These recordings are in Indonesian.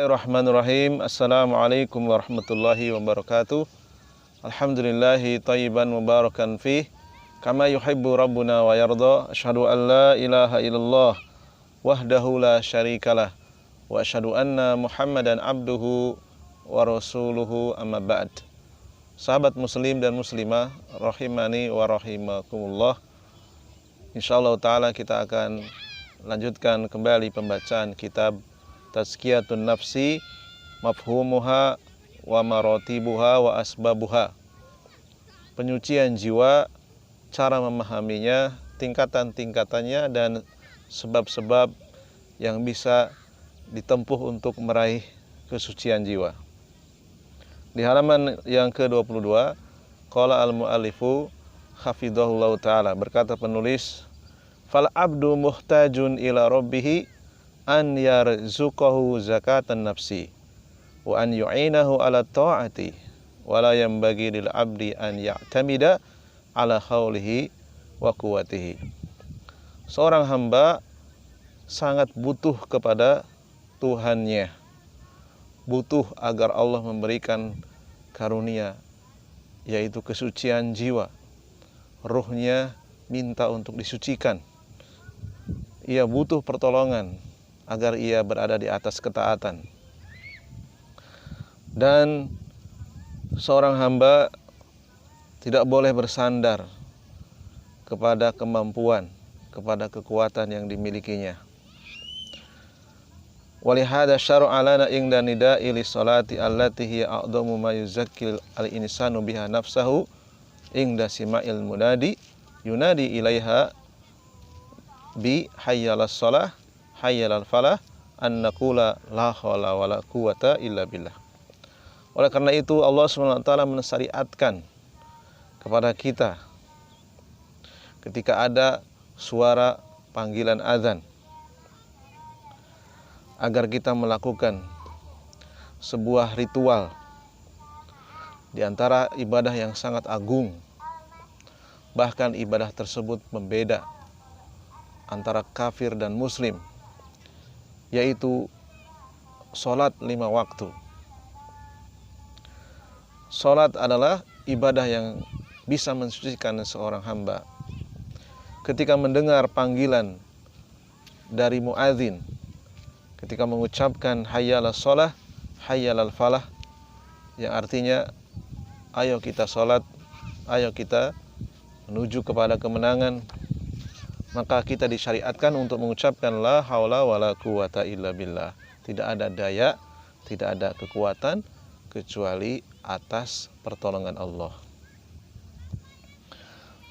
Bismillahirrahmanirrahim. Assalamualaikum warahmatullahi wabarakatuh. Alhamdulillahi thayyiban mubarakan fih, kama yuhibbu rabbuna wa yarda. Asyhadu an la ilaha illallah wahdahu la syarikalah, wa asyhadu anna Muhammadan abduhu wa rasuluhu, amma ba'd. Sahabat muslim dan muslimah rahimani wa rahimakumullah. Insyaallah ta'ala kita akan lanjutkan kembali pembacaan kitab Tazkiyatun Nafsi, Mafhumuha wa Maratibuha wa Asbabuha. Penyucian jiwa, cara memahaminya, tingkatan-tingkatannya, dan sebab-sebab yang bisa ditempuh untuk meraih kesucian jiwa. Di halaman yang ke-22, qala al-mu'allifu hafidhahullahu ta'ala, berkata penulis, fal abdu muhtajun ila rabbihi an yarzuqahu zakatan nafsi wa an yu'inahu ala ta'ati wa la yanbaghi lil abdi an ya'tamida ala haulihi wa quwwatihi. Seorang hamba sangat butuh kepada Tuhannya, butuh agar Allah memberikan karunia, yaitu kesucian jiwa. Ruhnya minta untuk disucikan. Ia butuh pertolongan agar ia berada di atas ketaatan. Dan seorang hamba tidak boleh bersandar kepada kemampuan, kepada kekuatan yang dimilikinya. Walihada syar'a lana inda nida'i lis-salati allati hiya a'dhamu ma yuzakkil al-insanu biha nafsahu inda sima'il munadi yunadi ilaiha bi hayyalas shalah hayyalal falah an naqula la haula wala quwata illa billah. Oleh karena itu Allah SWT mensyariatkan kepada kita ketika ada suara panggilan azan agar kita melakukan sebuah ritual di antara ibadah yang sangat agung. Bahkan ibadah tersebut membeda antara kafir dan muslim, yaitu sholat 5 waktu. Sholat adalah ibadah yang bisa mensucikan seorang hamba. Ketika mendengar panggilan dari muadzin, ketika mengucapkan hayyalas sholah, hayyalal falah, yang artinya ayo kita sholat, ayo kita menuju kepada kemenangan, maka kita disyariatkan untuk mengucapkan la haula wala quwata illa billah. Tidak ada daya, tidak ada kekuatan kecuali atas pertolongan Allah.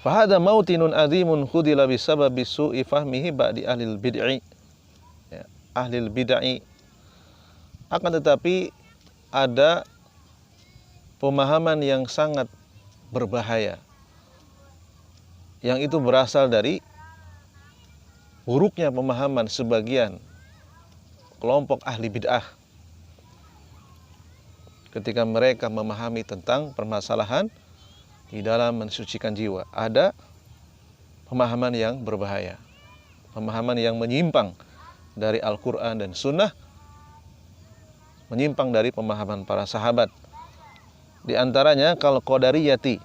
Fahada mautinun azimun khudila bisababi su'i fahmihi ba'di ahlil bid'i. Ya, ahlil bid'i. Akan tetapi ada pemahaman yang sangat berbahaya, yang itu berasal dari buruknya pemahaman sebagian kelompok ahli bid'ah ketika mereka memahami tentang permasalahan di dalam mensucikan jiwa. Ada pemahaman yang berbahaya, pemahaman yang menyimpang dari Al-Quran dan Sunnah, menyimpang dari pemahaman para sahabat. Di antaranya kalau Qadariyati,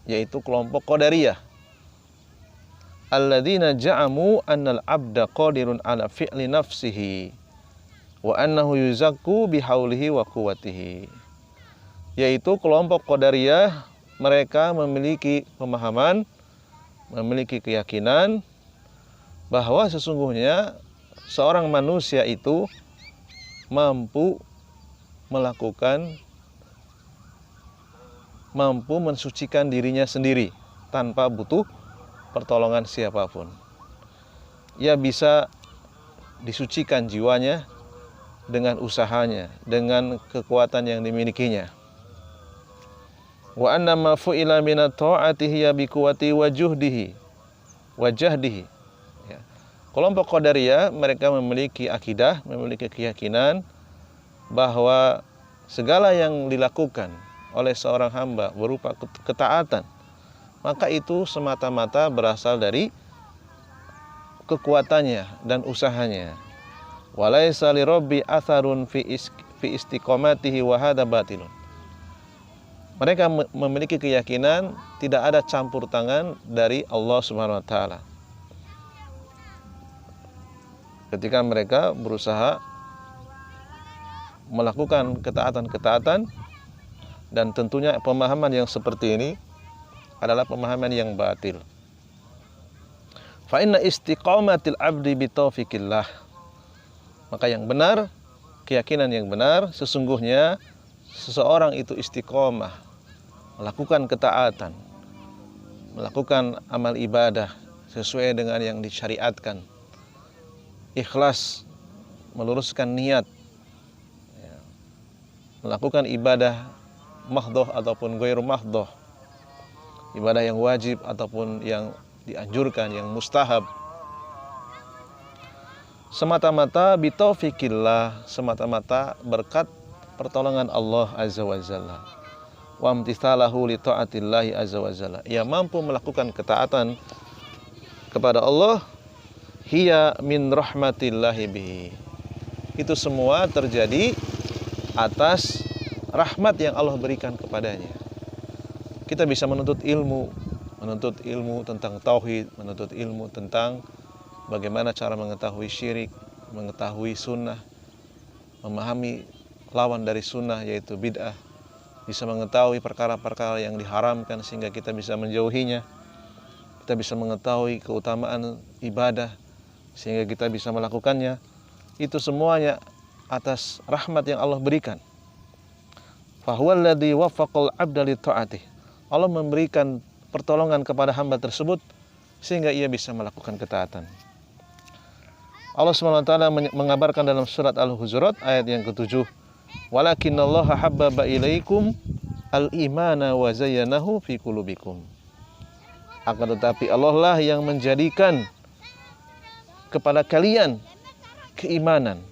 yaitu kelompok Qadariyah, alladzina ja'amu annal abda qadirun ala fi'li nafsihi wa annahu yuzakku bihaulihi wa quwwatihi. Yaitu kelompok Qadariyah, mereka memiliki pemahaman, memiliki keyakinan bahwa sesungguhnya seorang manusia itu mampu mensucikan dirinya sendiri tanpa butuh pertolongan siapapun. Ia bisa disucikan jiwanya dengan usahanya, dengan kekuatan yang dimilikinya. Wa anna ma fu'ila minat ta'ati hiya biquwati wajahdihi. Ya. Kelompok Qadariyah mereka memiliki akidah, memiliki keyakinan bahwa segala yang dilakukan oleh seorang hamba berupa ketaatan, maka itu semata-mata berasal dari kekuatannya dan usahanya. Walaisa lirabbi atharun fi istiqomatihi wa hadza batilun. Mereka memiliki keyakinan tidak ada campur tangan dari Allah Subhanahu wa taala. Ketika mereka berusaha melakukan ketaatan-ketaatan, dan tentunya pemahaman yang seperti ini adalah pemahaman yang batil. Fa inna istiqamatil abdi bi taufiqillah. Maka yang benar, keyakinan yang benar, sesungguhnya seseorang itu istiqomah, melakukan ketaatan, melakukan amal ibadah sesuai dengan yang disyariatkan, ikhlas, meluruskan niat, melakukan ibadah mahdhoh ataupun ghairu mahdhoh, ibadah yang wajib ataupun yang dianjurkan, yang mustahab, semata-mata bitaufiqillah, semata-mata berkat pertolongan Allah Azza wa Jalla, wa imtithalahu li ta'atillahi Azza wa Jalla. Ia mampu melakukan ketaatan kepada Allah, hiya min rahmatillahi bihi. Itu semua terjadi atas rahmat yang Allah berikan kepadanya. Kita bisa menuntut ilmu tentang tauhid, menuntut ilmu tentang bagaimana cara mengetahui syirik, mengetahui sunnah, memahami lawan dari sunnah yaitu bid'ah, bisa mengetahui perkara-perkara yang diharamkan sehingga kita bisa menjauhinya. Kita bisa mengetahui keutamaan ibadah sehingga kita bisa melakukannya. Itu semuanya atas rahmat yang Allah berikan. Fahuwal ladzi waffaqal 'abda li ta'atih. Allah memberikan pertolongan kepada hamba tersebut sehingga ia bisa melakukan ketaatan. Allah SWT mengabarkan dalam surat Al-Hujurat ayat yang ke-7, walakinallaha habbaba ilaikum al-imana wa zayyanahu fi qulubikum. Akan tetapi Allah lah yang menjadikan kepada kalian keimanan,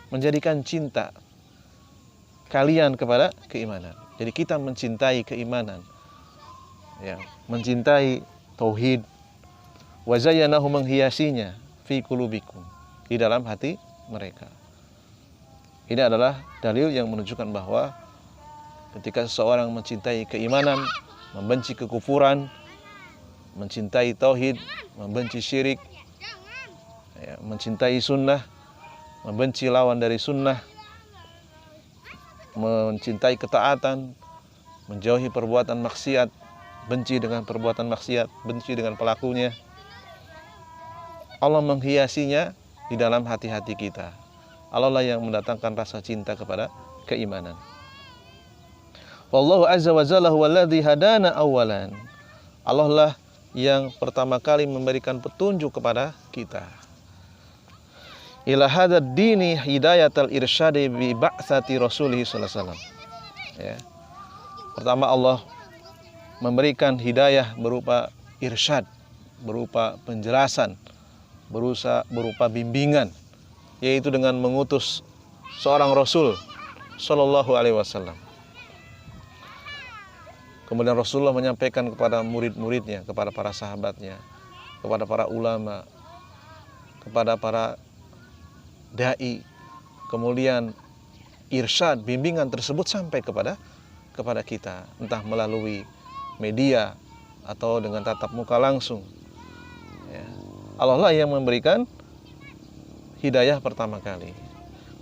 menjadikan cinta kalian kepada keimanan. Jadi kita mencintai keimanan, ya, mencintai tauhid, wa zayyanahu, menghiasinya, fi qulubikum, di dalam hati mereka. Ini adalah dalil yang menunjukkan bahwa ketika seseorang mencintai keimanan, membenci kekufuran, mencintai tauhid, membenci syirik, ya, mencintai sunnah, membenci lawan dari sunnah, mencintai ketaatan, menjauhi perbuatan maksiat, benci dengan perbuatan maksiat, benci dengan pelakunya, Allah menghiasinya di dalam hati-hati kita. Allah lah yang mendatangkan rasa cinta kepada keimanan. Wallahu azza wa jalla huwallazi hadana awalan. Allah lah yang pertama kali memberikan petunjuk kepada kita. Ila hadzal dini hidayatal irsyadi bi ba'tsati rasulih sallallahu alaihi wasallam. Ya. Pertama Allah memberikan hidayah berupa irsyad, berupa penjelasan, berupa bimbingan, yaitu dengan mengutus seorang Rasul Sallallahu Alaihi Wasallam. Kemudian Rasulullah menyampaikan kepada murid-muridnya, kepada para sahabatnya, kepada para ulama, kepada para dai. Kemudian irsyad, bimbingan tersebut sampai kepada kita, entah melalui media atau dengan tatap muka langsung. Ya. Allah lah yang memberikan hidayah pertama kali.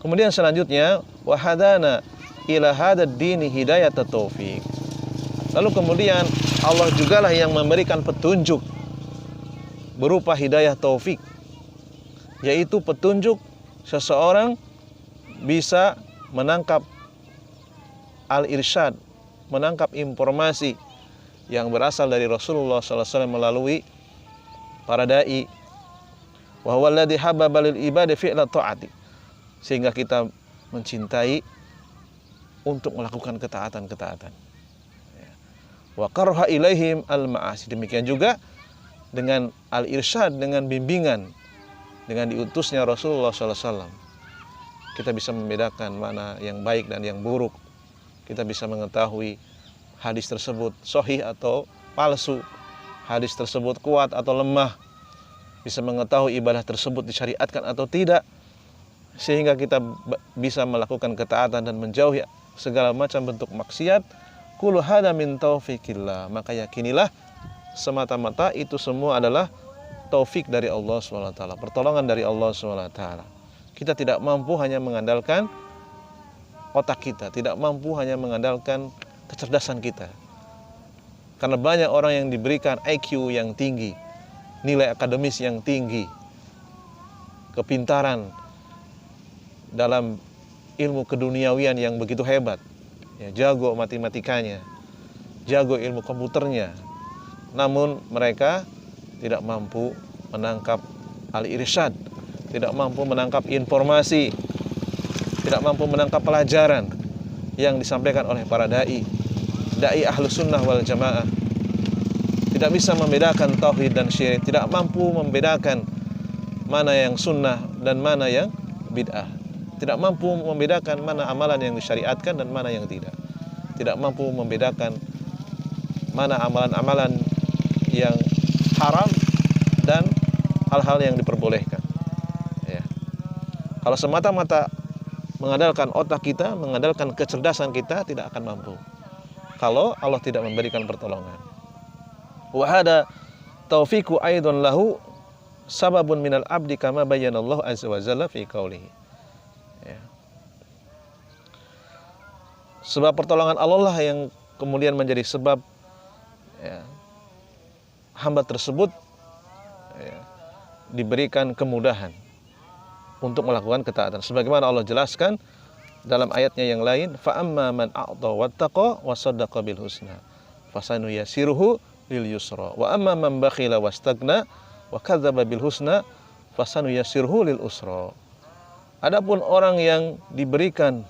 Kemudian selanjutnya wahadana ila hadad dini hidayat taufik. Lalu kemudian Allah jugalah yang memberikan petunjuk berupa hidayah taufik, yaitu petunjuk seseorang bisa menangkap al-irsyad, menangkap informasi yang berasal dari Rasulullah SAW melalui para dai. Wa huwa alladzi habbaba lil ibadi fi'la ta'ati, sehingga kita mencintai untuk melakukan ketaatan-ketaatan. Wa qarha ilaihim al-ma'asi. Demikian juga dengan al-irsyad, dengan bimbingan, dengan diutusnya Rasulullah SAW, kita bisa membedakan mana yang baik dan yang buruk. Kita bisa mengetahui hadis tersebut sahih atau palsu, hadis tersebut kuat atau lemah, bisa mengetahui ibadah tersebut disyariatkan atau tidak. sehingga kita bisa melakukan ketaatan dan menjauhi segala macam bentuk maksiat. Kullu hada min taufikillah, maka yakinilah semata-mata itu semua adalah taufik dari Allah SWT, pertolongan dari Allah SWT. Kita tidak mampu hanya mengandalkan otak kita, tidak mampu hanya mengandalkan kecerdasan kita. Karena banyak orang yang diberikan IQ yang tinggi, nilai akademis yang tinggi, kepintaran dalam ilmu keduniawian yang begitu hebat, ya, jago matematikanya, jago ilmu komputernya, namun mereka tidak mampu menangkap al-irsyad, tidak mampu menangkap informasi, tidak mampu menangkap pelajaran yang disampaikan oleh para dai ahlus sunnah wal jamaah. Tidak bisa membedakan tauhid dan syirik, tidak mampu membedakan mana yang sunnah dan mana yang bid'ah, tidak mampu membedakan mana amalan yang disyariatkan dan mana yang tidak, tidak mampu membedakan mana amalan-amalan yang haram dan hal-hal yang diperbolehkan, ya. Kalau semata-mata mengandalkan otak kita, mengandalkan kecerdasan kita, tidak akan mampu kalau Allah tidak memberikan pertolongan. Wa hada taufiqu aidon lahu sababun minal abdi kama bayyanallahu azza wa jalla fi qaulihi, ya. Sebab pertolongan Allah lah yang kemudian menjadi sebab, ya, hamba tersebut, ya, diberikan kemudahan untuk melakukan ketaatan. Sebagaimana Allah jelaskan dalam ayatnya yang lain, fa amma man a'ta wattaqa wa saddaqa bil husna fasanuyassiruhu lil yusra wa amma man bakhila wastagna wa kadzdzaba bil husna fasanuyassiruhu lil usra. Adapun orang yang diberikan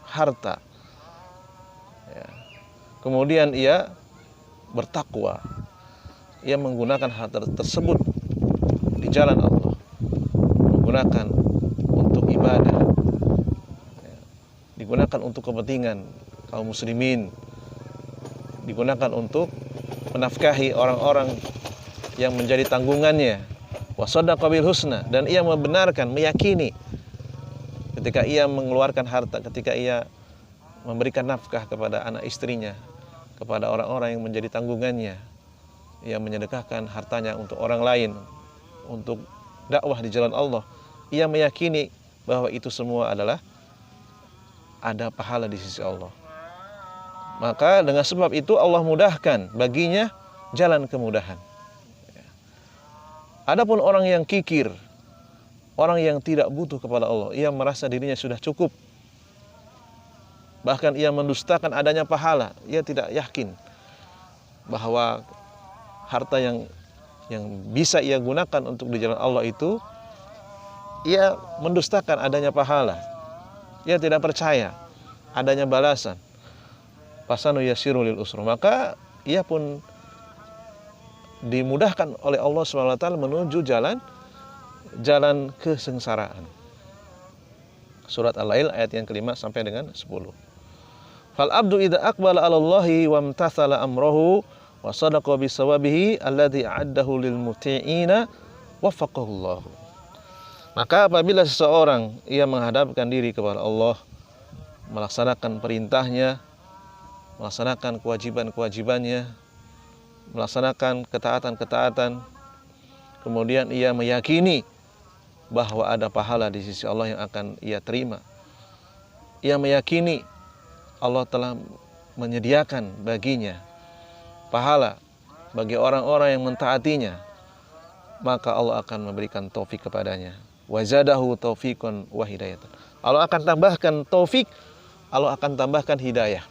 harta, ya, kemudian ia bertakwa, ia menggunakan harta tersebut di jalan Allah, menggunakan untuk ibadah, ya, digunakan untuk kepentingan kaum muslimin, digunakan untuk menafkahi orang-orang yang menjadi tanggungannya, wa shadaqa bil husna, dan ia membenarkan, meyakini ketika ia mengeluarkan harta, ketika ia memberikan nafkah kepada anak istrinya, kepada orang-orang yang menjadi tanggungannya, ia menyedekahkan hartanya untuk orang lain, untuk dakwah di jalan Allah, ia meyakini bahwa itu semua adalah ada pahala di sisi Allah. Maka dengan sebab itu Allah mudahkan baginya jalan kemudahan. Adapun orang yang kikir, orang yang tidak butuh kepada Allah, ia merasa dirinya sudah cukup, bahkan ia mendustakan adanya pahala, ia tidak yakin bahwa harta yang bisa ia gunakan untuk di jalan Allah itu, ia mendustakan adanya pahala, ia tidak percaya adanya balasan. Fasanu yassiru lil usra, maka ia pun dimudahkan oleh Allah SWT menuju jalan kesengsaraan. Surat Al-Lail ayat yang kelima sampai dengan 10. Fal abdu idza aqbala 'ala Allahi wa imtathala amrahu wa sadaqa bisawabihi alladhi a'addahu lil muti'ina waffaqahu Allah. Maka apabila seseorang ia menghadapkan diri kepada Allah, melaksanakan perintahnya, melaksanakan kewajiban-kewajibannya, melaksanakan ketaatan-ketaatan, kemudian ia meyakini bahwa ada pahala di sisi Allah yang akan ia terima, ia meyakini Allah telah menyediakan baginya pahala bagi orang-orang yang mentaatinya, maka Allah akan memberikan taufik kepadanya. Wa zadahu taufiqan wa hidayatan. Allah akan tambahkan taufik, Allah akan tambahkan hidayah.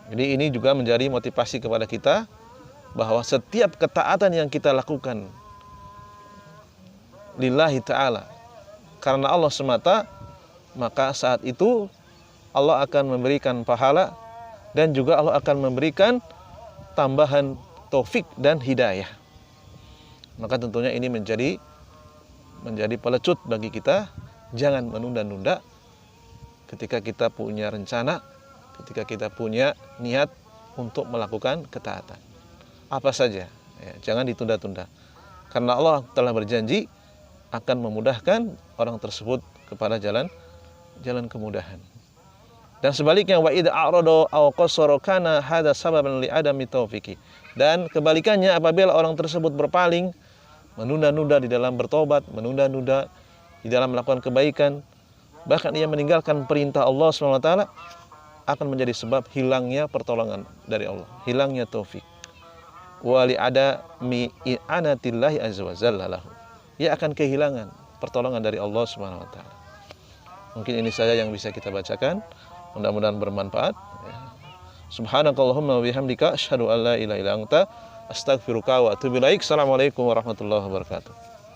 Jadi ini juga menjadi motivasi kepada kita bahwa setiap ketaatan yang kita lakukan lillahi ta'ala, karena Allah semata, maka saat itu Allah akan memberikan pahala dan juga Allah akan memberikan tambahan taufik dan hidayah. Maka tentunya ini menjadi pelecut bagi kita, jangan menunda-nunda ketika kita punya rencana, ketika kita punya niat untuk melakukan ketaatan. Apa saja, ya, jangan ditunda-tunda. Karena Allah telah berjanji akan memudahkan orang tersebut kepada jalan kemudahan. Dan sebaliknya wa idza a'rada aw qassara kana hadza sababan li adami taufiqi. Dan kebalikannya, apabila orang tersebut berpaling, menunda-nunda di dalam bertobat, menunda-nunda di dalam melakukan kebaikan, bahkan ia meninggalkan perintah Allah SWT, akan menjadi sebab hilangnya pertolongan dari Allah, hilangnya taufik. Wa li adami i'anatillahi azza wa jalla lahu. Ia akan kehilangan pertolongan dari Allah SWT. Mungkin ini saja yang bisa kita bacakan. Mudah-mudahan bermanfaat. Subhanakallahumma wa bihamdika asyhadu an la ilaha illa anta astaghfiruka wa atubu ilaik. Assalamualaikum warahmatullahi wabarakatuh.